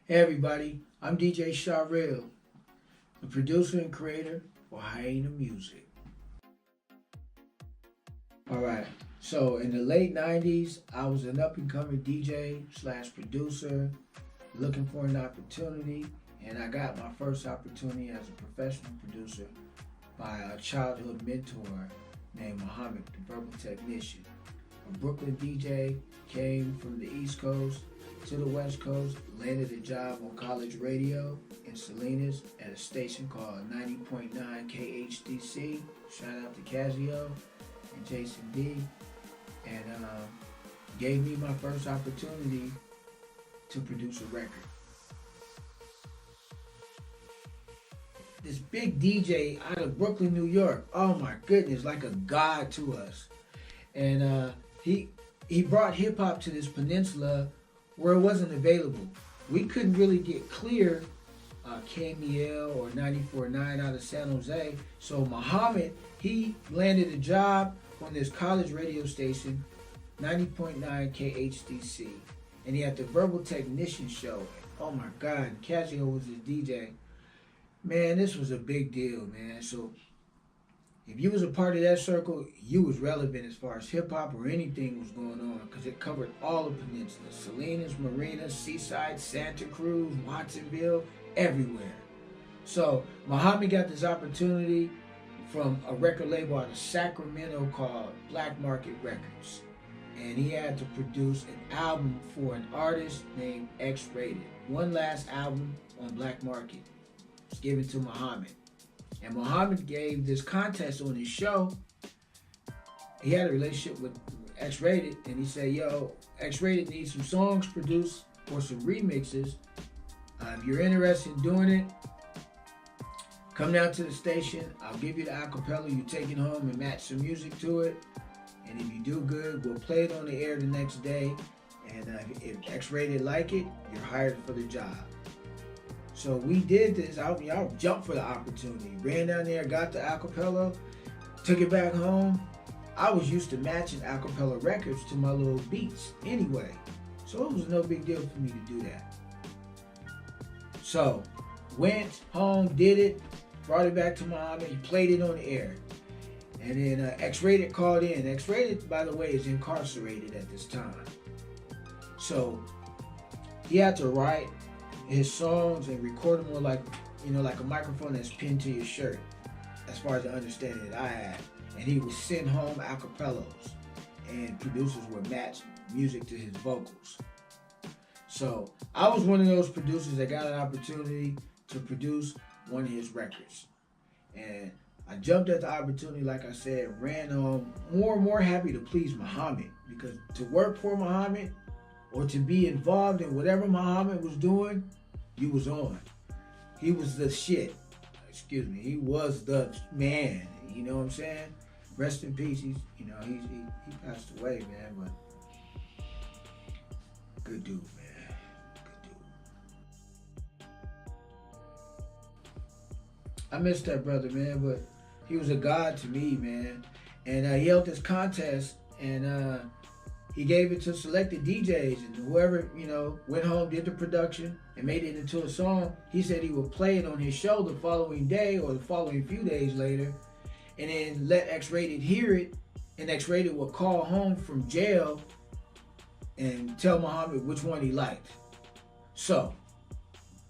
Hey everybody, I'm DJ SHAREHL, the producer and creator for Hyena Music. Alright, so in the late 90s, I was an up and coming DJ slash producer looking for an opportunity, and I got my first opportunity as a professional producer by a childhood mentor named Muhammad, the verbal technician. A Brooklyn DJ, came from the East Coast to the West Coast, landed a job on college radio in Salinas at a station called 90.9 KHDC. Shout out to Kazzeo and Jason D. And gave me my first opportunity to produce a record. This big DJ out of Brooklyn, New York, oh my goodness, like a god to us. And he brought hip hop to this peninsula where it wasn't available. We couldn't really get clear Kazzeo or 94.9 out of San Jose. So Muhammad, he landed a job on this college radio station, 90.9 KHDC. And he had the verbal technician show. Oh my God, Kazzeo was his DJ. Man, this was a big deal, man. So if you was a part of that circle, you was relevant as far as hip-hop or anything was going on, because it covered all the peninsulas. Salinas, Marina, Seaside, Santa Cruz, Watsonville, everywhere. So Muhammad got this opportunity from a record label out of Sacramento called Black Market Records. And he had to produce an album for an artist named X-Rated. One last album on Black Market was given to Muhammad. And Muhammad gave this contest on his show. He had a relationship with X-Rated, and he said, yo, X-Rated needs some songs produced or some remixes. If you're interested in doing it, come down to the station. I'll give you the acapella. You take it home and match some music to it. And if you do good, we'll play it on the air the next day. And if X-Rated like it, you're hired for the job. So we did this. I jumped for the opportunity. Ran down there, got the acapella, took it back home. I was used to matching acapella records to my little beats anyway. So it was no big deal for me to do that. So went home, did it, brought it back to Muhammad. He played it on the air. And then X-Rated called in. X-Rated, by the way, is incarcerated at this time. So he had to write his songs and record them on like a microphone that's pinned to your shirt, as far as the understanding that I had. And he would send home acapellas, and producers would match music to his vocals. So I was one of those producers that got an opportunity to produce one of his records. And I jumped at the opportunity, like I said, ran on more and more happy to please Muhammad, because to work for Muhammad or to be involved in whatever Muhammad was doing, you was on. He was the shit. Excuse me. He was the man. You know what I'm saying? Rest in peace. He passed away, man. But good dude, man. Good dude. I miss that brother, man. But he was a god to me, man. And he held this contest, and he gave it to selected DJs, and whoever, went home, did the production, and made it into a song. He said he would play it on his show the following day or the following few days later, and then let X-Rated hear it, and X-Rated would call home from jail and tell Muhammad which one he liked. So,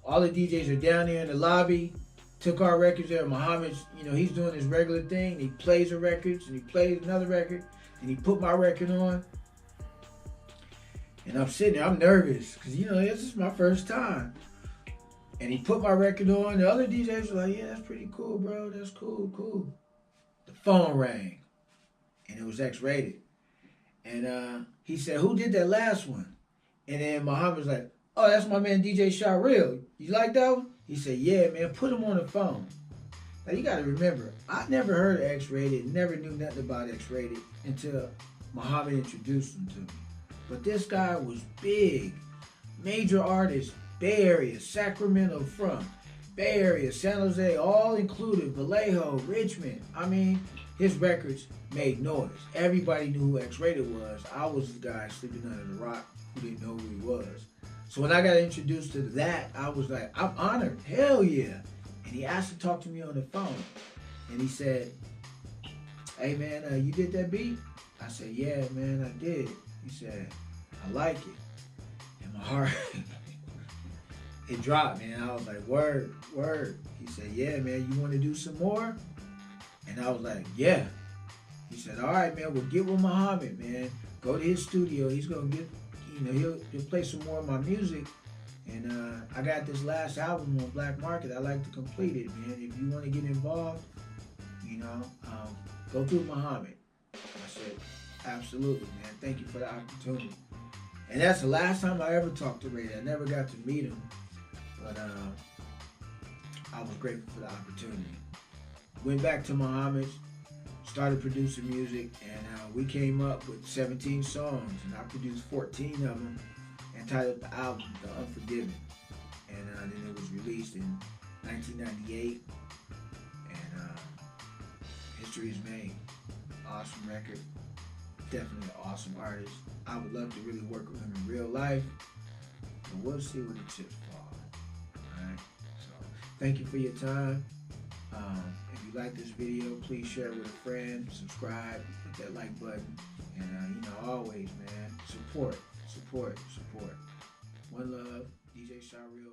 all the DJs are down there in the lobby, took our records there. Muhammad's, he's doing his regular thing. He plays the records, and he plays another record, and he put my record on. And I'm sitting there, I'm nervous, because, this is my first time. And he put my record on. The other DJs were like, yeah, that's pretty cool, bro. That's cool. The phone rang, and it was X-Rated. And he said, who did that last one? And then Muhammad was like, oh, that's my man DJ SHAREHL. You like that one? He said, yeah, man, put him on the phone. Now, you got to remember, I never heard of X-Rated, never knew nothing about X-Rated until Muhammad introduced him to me. But this guy was big, major artist, Bay Area, Sacramento from, Bay Area, San Jose, all included, Vallejo, Richmond. I mean, his records made noise. Everybody knew who X-Rated was. I was the guy sleeping under the rock who didn't know who he was. So when I got introduced to that, I was like, I'm honored. Hell yeah. And he asked to talk to me on the phone. And he said, hey man, you did that beat? I said, yeah man, I did. He said, I like it. And my heart, it dropped, man. I was like, word, word. He said, yeah man, you want to do some more? And I was like, yeah. He said, all right man, well get with Muhammad, man. Go to his studio. He's going to get, he'll play some more of my music. And I got this last album on Black Market. I like to complete it, man. If you want to get involved, go through Muhammad. I said, absolutely, man. Thank you for the opportunity. And that's the last time I ever talked to Ray. I never got to meet him, but I was grateful for the opportunity. Went back to Muhammad's, started producing music, and we came up with 17 songs, and I produced 14 of them, and titled the album The Unforgiven. And then it was released in 1998, and history is made. Awesome record, definitely an awesome artist. I would love to really work with him in real life, but we'll see where the chips fall. Alright, so thank you for your time. If you like this video, please share it with a friend, subscribe, hit that like button, and always, man, support. One love, DJ SHAREHL.